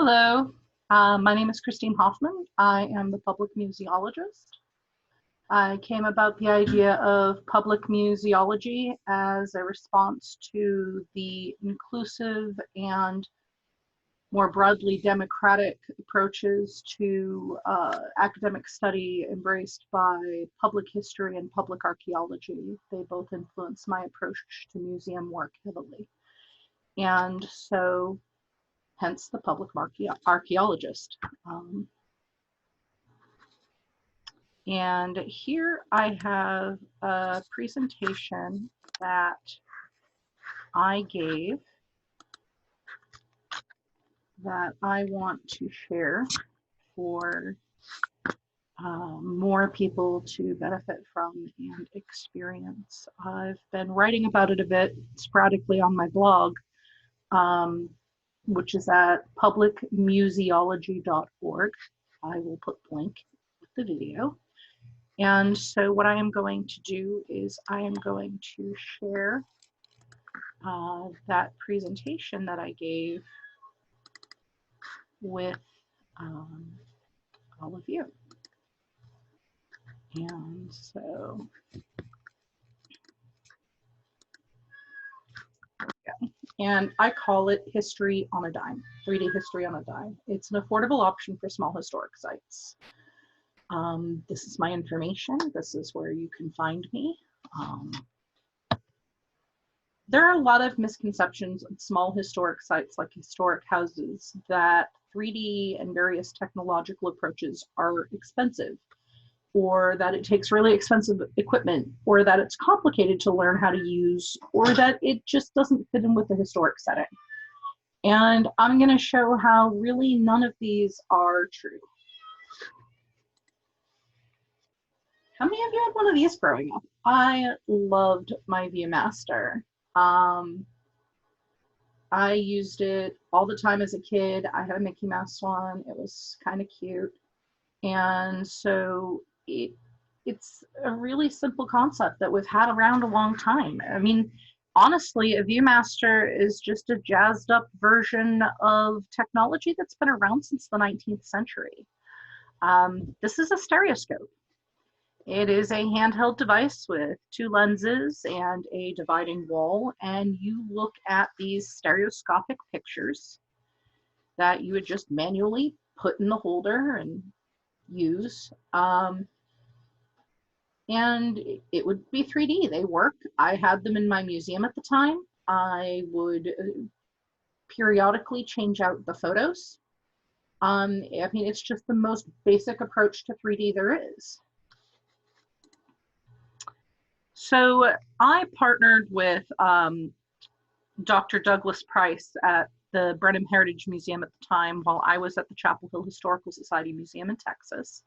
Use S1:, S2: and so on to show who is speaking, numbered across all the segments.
S1: Hello, my name is Christine Hoffman. I am the public museologist. I came about the idea of public museology as a response to the inclusive and more broadly democratic approaches to academic study embraced by public history and public archaeology. They both influence my approach to museum work heavily. And so hence the public archaeologist. And here I have a presentation that I gave that I want to share for more people to benefit from and experience. I've been writing about it a bit sporadically on my blog, which is at publicmuseology.org. I will put the link with the video. And so what I am going to do is I am going to share that presentation that I gave with all of you. And so, yeah. And I call it History on a Dime, 3D History on a Dime. It's an affordable option for small historic sites. This is my information. This is where you can find me. There are a lot of misconceptions on small historic sites like historic houses that 3D and various technological approaches are expensive, or that it takes really expensive equipment, or that it's complicated to learn how to use, or that it just doesn't fit in with the historic setting. And I'm going to show how really none of these are true. How many of you had one of these growing up? I loved my ViewMaster. I used it all the time as a kid. I had a Mickey Mouse one. It was kind of cute. And so it's a really simple concept that we've had around a long time. I mean, honestly, a ViewMaster is just a jazzed up version of technology that's been around since the 19th century. This is a stereoscope. It is a handheld device with 2 lenses and a dividing wall, and you look at these stereoscopic pictures that you would just manually put in the holder and use. And it would be 3D. They work. I had them in my museum at the time. I would periodically change out the photos. I mean, it's just the most basic approach to 3D there is. So I partnered with Dr. Douglas Price at the Brenham Heritage Museum at the time while I was at the Chapel Hill Historical Society Museum in Texas.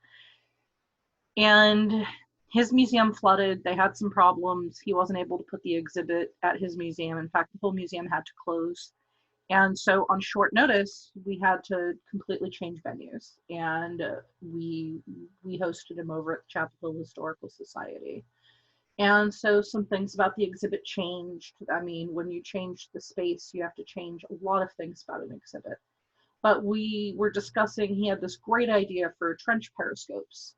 S1: And his museum flooded. They had some problems. He wasn't able to put the exhibit at his museum. In fact, the whole museum had to close. And so on short notice, we had to completely change venues. And we hosted him over at the Chapel Hill Historical Society. And so some things about the exhibit changed. I mean, when you change the space, you have to change a lot of things about an exhibit. But we were discussing, he had this great idea for trench periscopes,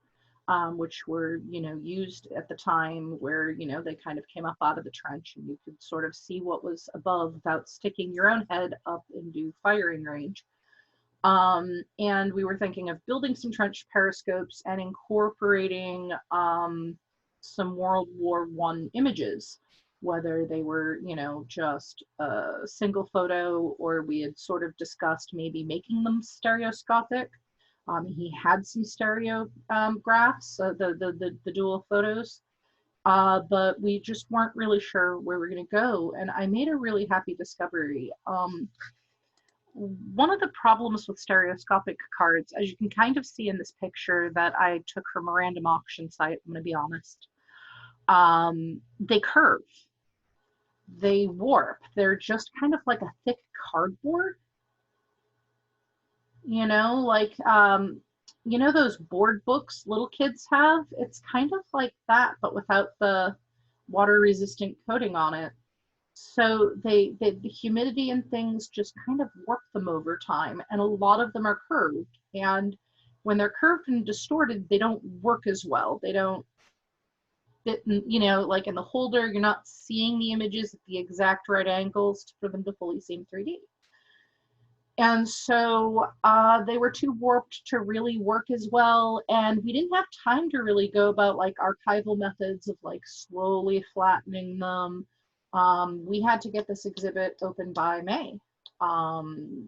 S1: which were, used at the time where, they kind of came up out of the trench and you could sort of see what was above without sticking your own head up into firing range. And we were thinking of building some trench periscopes and incorporating some World War I images, whether they were, just a single photo, or we had sort of discussed maybe making them stereoscopic. He had some stereographs, the dual photos, but we just weren't really sure where we're going to go. And I made a really happy discovery. One of the problems with stereoscopic cards, as you can kind of see in this picture that I took from a random auction site, I'm going to be honest, they curve, they warp, they're just kind of like a thick cardboard, like those board books little kids have. It's kind of like that, but without the water resistant coating on it. So the humidity and things just kind of warp them over time, and a lot of them are curved. And when they're curved and distorted, they don't work as well. They don't fit, like in the holder, you're not seeing the images at the exact right angles for them to fully seem 3D. And so they were too warped to really work as well. And we didn't have time to really go about like archival methods of like slowly flattening them. We had to get this exhibit open by May.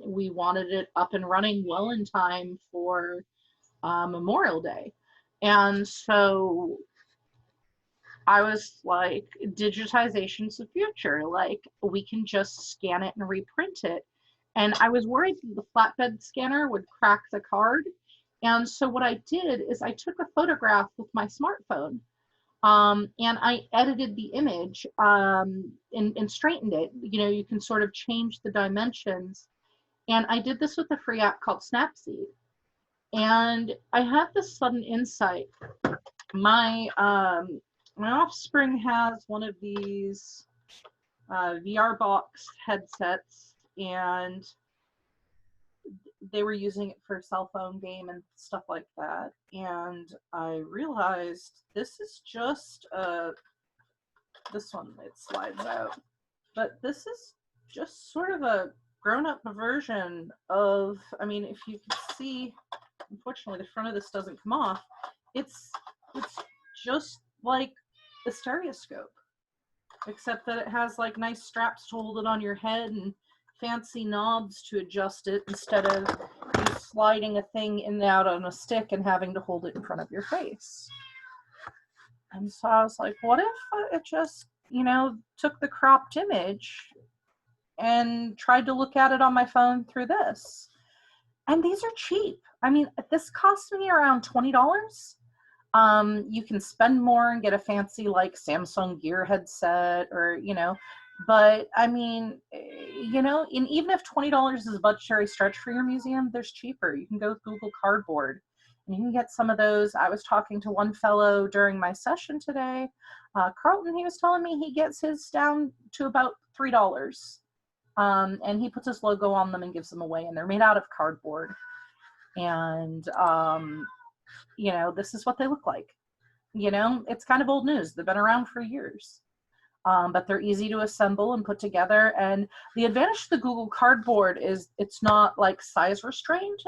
S1: We wanted it up and running well in time for Memorial Day. And so I was like, digitization's the future. Like, we can just scan it and reprint it. And I was worried that the flatbed scanner would crack the card. And so what I did is I took a photograph with my smartphone, and I edited the image, and straightened it. You can sort of change the dimensions. And I did this with a free app called Snapseed. And I had this sudden insight. My offspring has one of these VR box headsets, and they were using it for a cell phone game and stuff like that. And I realized this is just this one, it slides out, but this is just sort of a grown-up version of, I mean, if you can see, unfortunately the front of this doesn't come off, it's just like the stereoscope, except that it has like nice straps to hold it on your head and fancy knobs to adjust it, instead of you sliding a thing in and out on a stick and having to hold it in front of your face. And so I was like, what if it just, took the cropped image and tried to look at it on my phone through this? And these are cheap. I mean, this cost me around $20. You can spend more and get a fancy like Samsung Gear headset, or but I mean, and even if $20 is a budgetary stretch for your museum, there's cheaper. You can go with Google Cardboard, and you can get some of those. I was talking to one fellow during my session today, Carlton. He was telling me he gets his down to about $3, and he puts his logo on them and gives them away, and they're made out of cardboard. And this is what they look like. It's kind of old news. They've been around for years. But they're easy to assemble and put together. And the advantage to the Google Cardboard is it's not like size restrained,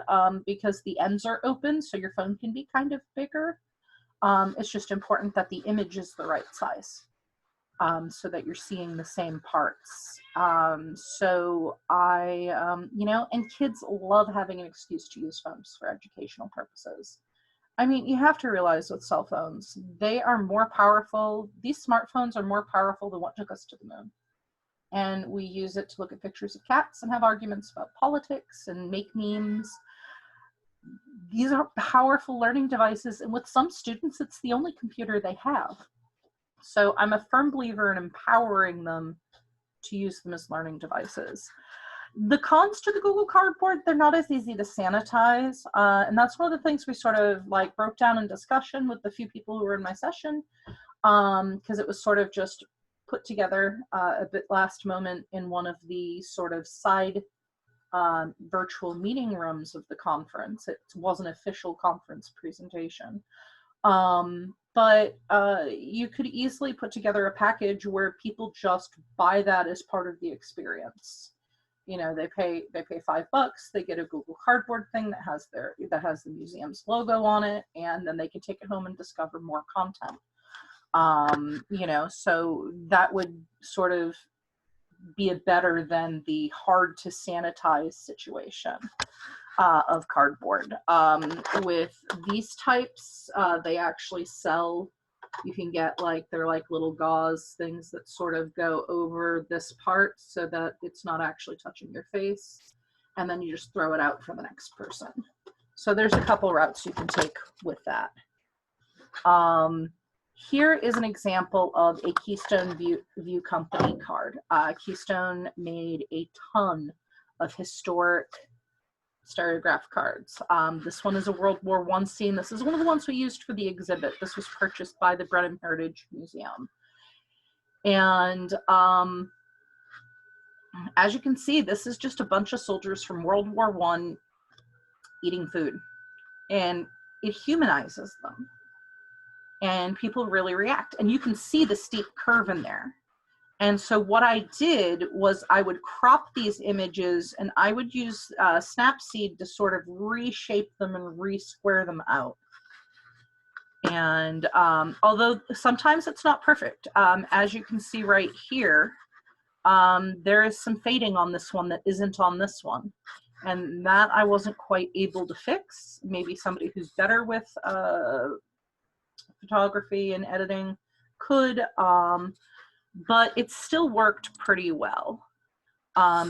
S1: because the ends are open, so your phone can be kind of bigger. It's just important that the image is the right size, so that you're seeing the same parts. So and kids love having an excuse to use phones for educational purposes. I mean, you have to realize with cell phones, they are more powerful. These smartphones are more powerful than what took us to the moon. And we use it to look at pictures of cats and have arguments about politics and make memes. These are powerful learning devices, and with some students, it's the only computer they have. So I'm a firm believer in empowering them to use them as learning devices. The cons to the Google Cardboard, they're not as easy to sanitize. And that's one of the things we sort of like broke down in discussion with the few people who were in my session, because it was sort of just put together a bit last moment in one of the sort of side virtual meeting rooms of the conference. It was an official conference presentation. But you could easily put together a package where people just buy that as part of the experience. They pay $5. They get a Google Cardboard thing that has the museum's logo on it, and then they can take it home and discover more content. So that would sort of be a better than the hard to sanitize situation of cardboard. With these types, they actually sell. You can get they're like little gauze things that sort of go over this part so that it's not actually touching your face. And then you just throw it out for the next person. So there's a couple routes you can take with that. Here is an example of a Keystone View Company card. Keystone made a ton of historic stereograph cards. This one is a World War I scene. This is one of the ones we used for the exhibit. This was purchased by the Brenham Heritage Museum. And As you can see, this is just a bunch of soldiers from World War I eating food, and it humanizes them. And people really react. And you can see the steep curve in there. And so what I did was I would crop these images, and I would use Snapseed to sort of reshape them and re-square them out. And although sometimes it's not perfect, as you can see right here, there is some fading on this one that isn't on this one. And that I wasn't quite able to fix. Maybe somebody who's better with photography and editing could, but it still worked pretty well.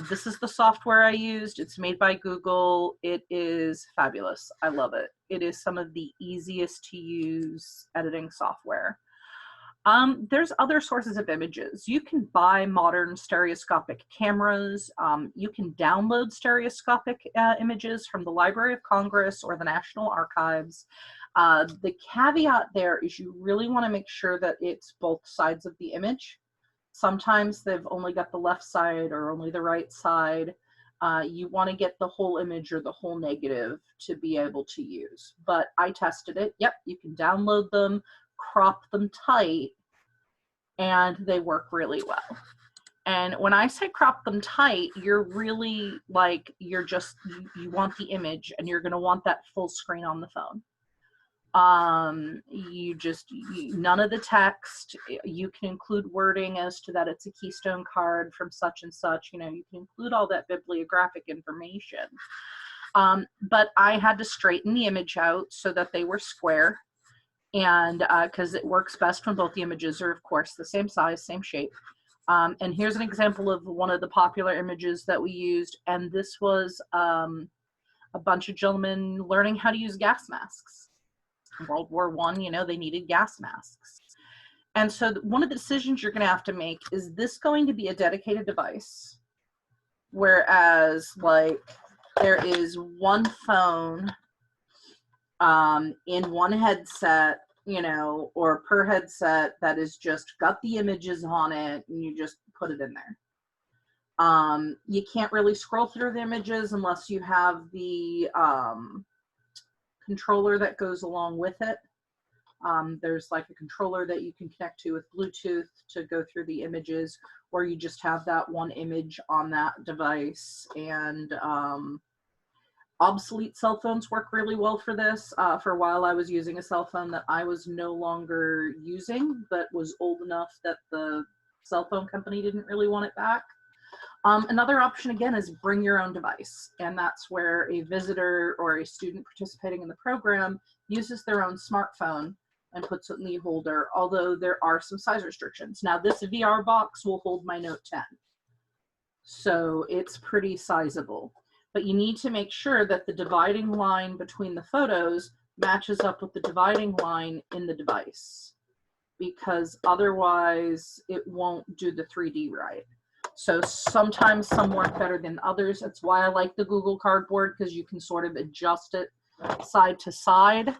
S1: This is the software I used. It's made by Google. It is fabulous. I love it. It is some of the easiest to use editing software. There's other sources of images. You can buy modern stereoscopic cameras. You can download stereoscopic images from the Library of Congress or the National Archives. The caveat there is you really want to make sure that it's both sides of the image. Sometimes they've only got the left side or only the right side. You want to get the whole image or the whole negative to be able to use. But I tested it. Yep, you can download them, crop them tight, and they work really well. And when I say crop them tight, you're really like, you want the image and you're going to want that full screen on the phone. None of the text. You can include wording as to that it's a Keystone card from such and such. You know, you can include all that bibliographic information. But I had to straighten the image out so that they were square, and because it works best when both the images are, of course, the same size, same shape. And here's an example of one of the popular images that we used, and this was a bunch of gentlemen learning how to use gas masks. In World War I, you know, they needed gas masks. And so one of the decisions you're going to have to make, is this going to be a dedicated device? Whereas, like, there is one phone in one headset, you know, or per headset that is just got the images on it, and you just put it in there. You can't really scroll through the images unless you have the controller that goes along with it. There's like a controller that you can connect to with Bluetooth to go through the images, or you just have that one image on that device. And obsolete cell phones work really well for this. For a while I was using a cell phone that I was no longer using, but was old enough that the cell phone company didn't really want it back. Another option, again, is bring your own device. And that's where a visitor or a student participating in the program uses their own smartphone and puts it in the holder, although there are some size restrictions. Now, this VR box will hold my Note 10. So it's pretty sizable. But you need to make sure that the dividing line between the photos matches up with the dividing line in the device, because otherwise it won't do the 3D right. So sometimes some work better than others. That's why I like the Google Cardboard, because you can sort of adjust it side to side.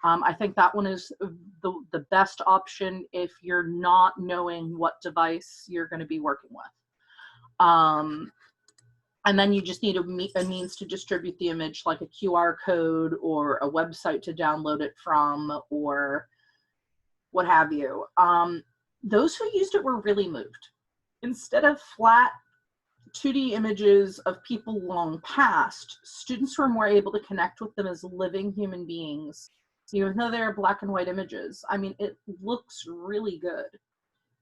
S1: I think that one is the best option if you're not knowing what device you're going to be working with. And then you just need a means to distribute the image, like a QR code or a website to download it from, or what have you. Those who used it were really moved. Instead of flat 2D images of people long past, students were more able to connect with them as living human beings, even though they're black and white images. I mean, it looks really good.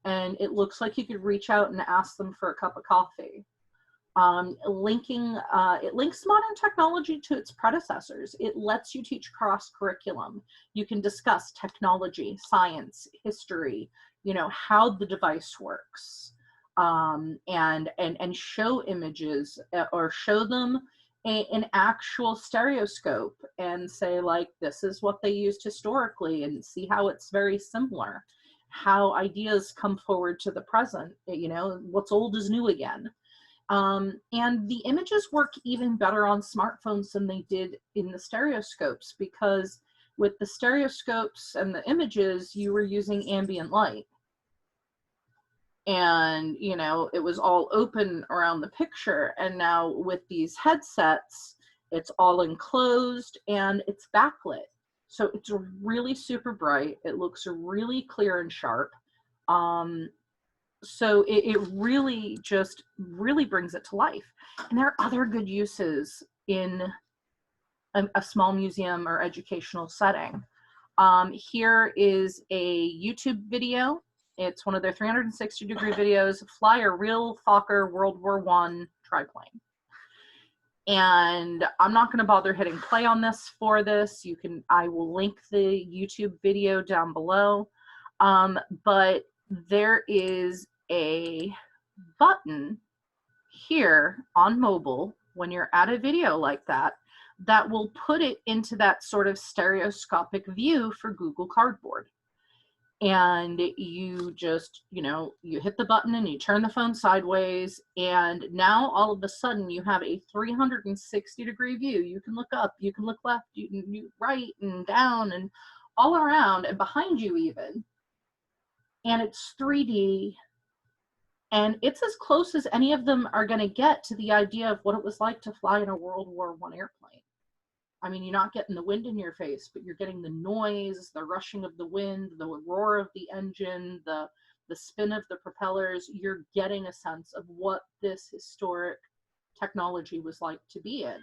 S1: And it looks like you could reach out and ask them for a cup of coffee. It links modern technology to its predecessors. It lets you teach cross-curriculum. You can discuss technology, science, history, you know, how the device works. And show images, or show them an actual stereoscope and say, like, this is what they used historically, and see how it's very similar, how ideas come forward to the present, you know, what's old is new again. And the images work even better on smartphones than they did in the stereoscopes, because with the stereoscopes and the images, you were using ambient light. and you know, it was all open around the picture. And now with these headsets, it's all enclosed and it's backlit, so it's really super bright. It looks really clear and sharp. So it really just really brings it to life. And there are other good uses in a small museum or educational setting. Here is a YouTube video. It's one of their 360-degree videos, fly a real Fokker World War I triplane. And I'm not going to bother hitting play on this for this. I will link the YouTube video down below. But there is a button here on mobile when you're at a video like that, that will put it into that sort of stereoscopic view for Google Cardboard. And you just, you know, you hit the button and you turn the phone sideways, and now all of a sudden you have a 360-degree view. You can look up, you can look left, you can right and down and all around and behind you even. And it's 3D, and it's as close as any of them are going to get to the idea of what it was like to fly in a World War I airplane. I mean, you're not getting the wind in your face, but you're getting the noise, the rushing of the wind, the roar of the engine, the spin of the propellers. You're getting a sense of what this historic technology was like to be in.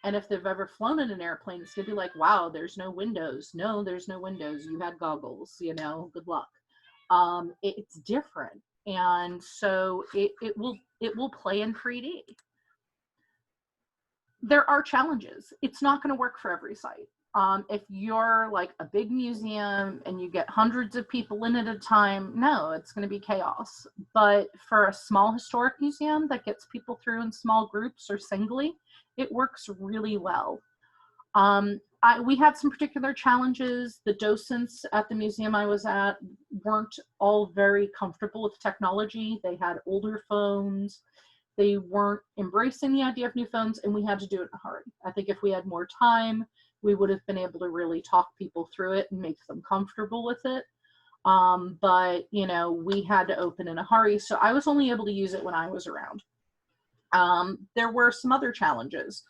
S1: And if they've ever flown in an airplane, it's going to be like, wow, there's no windows. No, there's no windows. You had goggles, you know, good luck. It's different. And so it will play in 3D. There are challenges. It's not going to work for every site. If you're like a big museum and you get hundreds of people in at a time, no, it's going to be chaos. But for a small historic museum that gets people through in small groups or singly, it works really well. We had some particular challenges. The docents at the museum I was at weren't all very comfortable with technology. They had older phones. They weren't embracing the idea of new phones, and we had to do it in a hurry. I think if we had more time, we would have been able to really talk people through it and make them comfortable with it. But, you know, we had to open in a hurry, so I was only able to use it when I was around. There were some other challenges.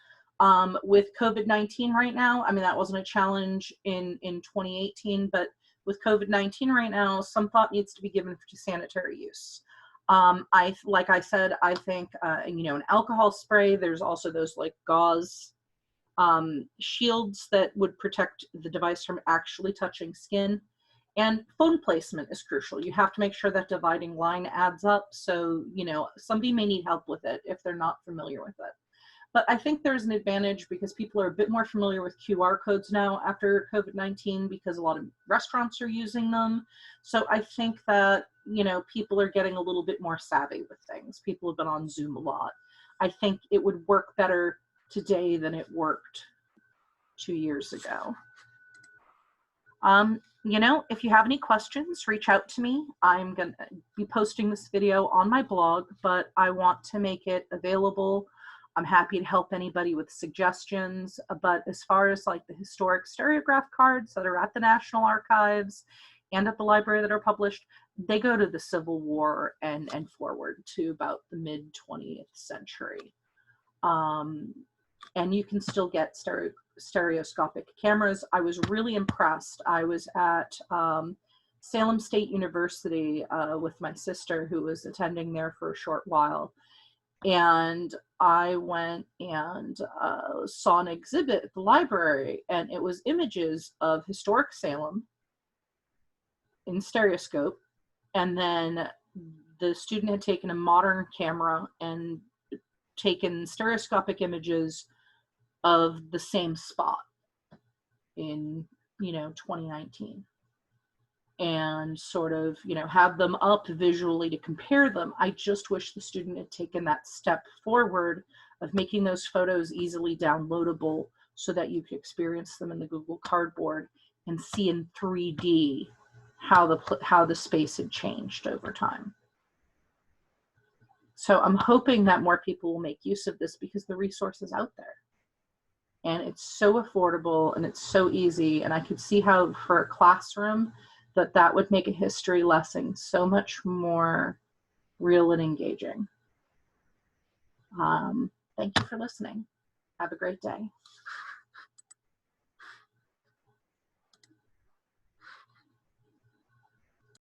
S1: With COVID-19 right now, I mean, that wasn't a challenge in 2018, but with COVID-19 right now, some thought needs to be given to sanitary use. Like I said, I think, you know, an alcohol spray, there's also those like gauze shields that would protect the device from actually touching skin. And phone placement is crucial. You have to make sure that dividing line adds up. So, you know, somebody may need help with it if they're not familiar with it. But I think there's an advantage because people are a bit more familiar with QR codes now after COVID-19 because a lot of restaurants are using them. So I think that, you know, people are getting a little bit more savvy with things. People have been on Zoom a lot. I think it would work better today than it worked 2 years ago. You know, if you have any questions, reach out to me. I'm going to be posting this video on my blog, but I want to make it available. I'm happy to help anybody with suggestions, but as far as like the historic stereograph cards that are at the National Archives and at the library that are published, they go to the Civil War and forward to about the mid-20th century. And you can still get stereoscopic cameras. I was really impressed. I was at Salem State University with my sister who was attending there for a short while. And I went and saw an exhibit at the library, and it was images of historic Salem in stereoscope. And then the student had taken a modern camera and taken stereoscopic images of the same spot in, you know, 2019. And sort of, you know, have them up visually to compare them. I just wish the student had taken that step forward of making those photos easily downloadable so that you could experience them in the Google Cardboard and see in 3D how the space had changed over time. So I'm hoping that more people will make use of this because the resource is out there. And it's so affordable and it's so easy. And I could see how for a classroom, that would make a history lesson so much more real and engaging. Thank you for listening. Have a great day.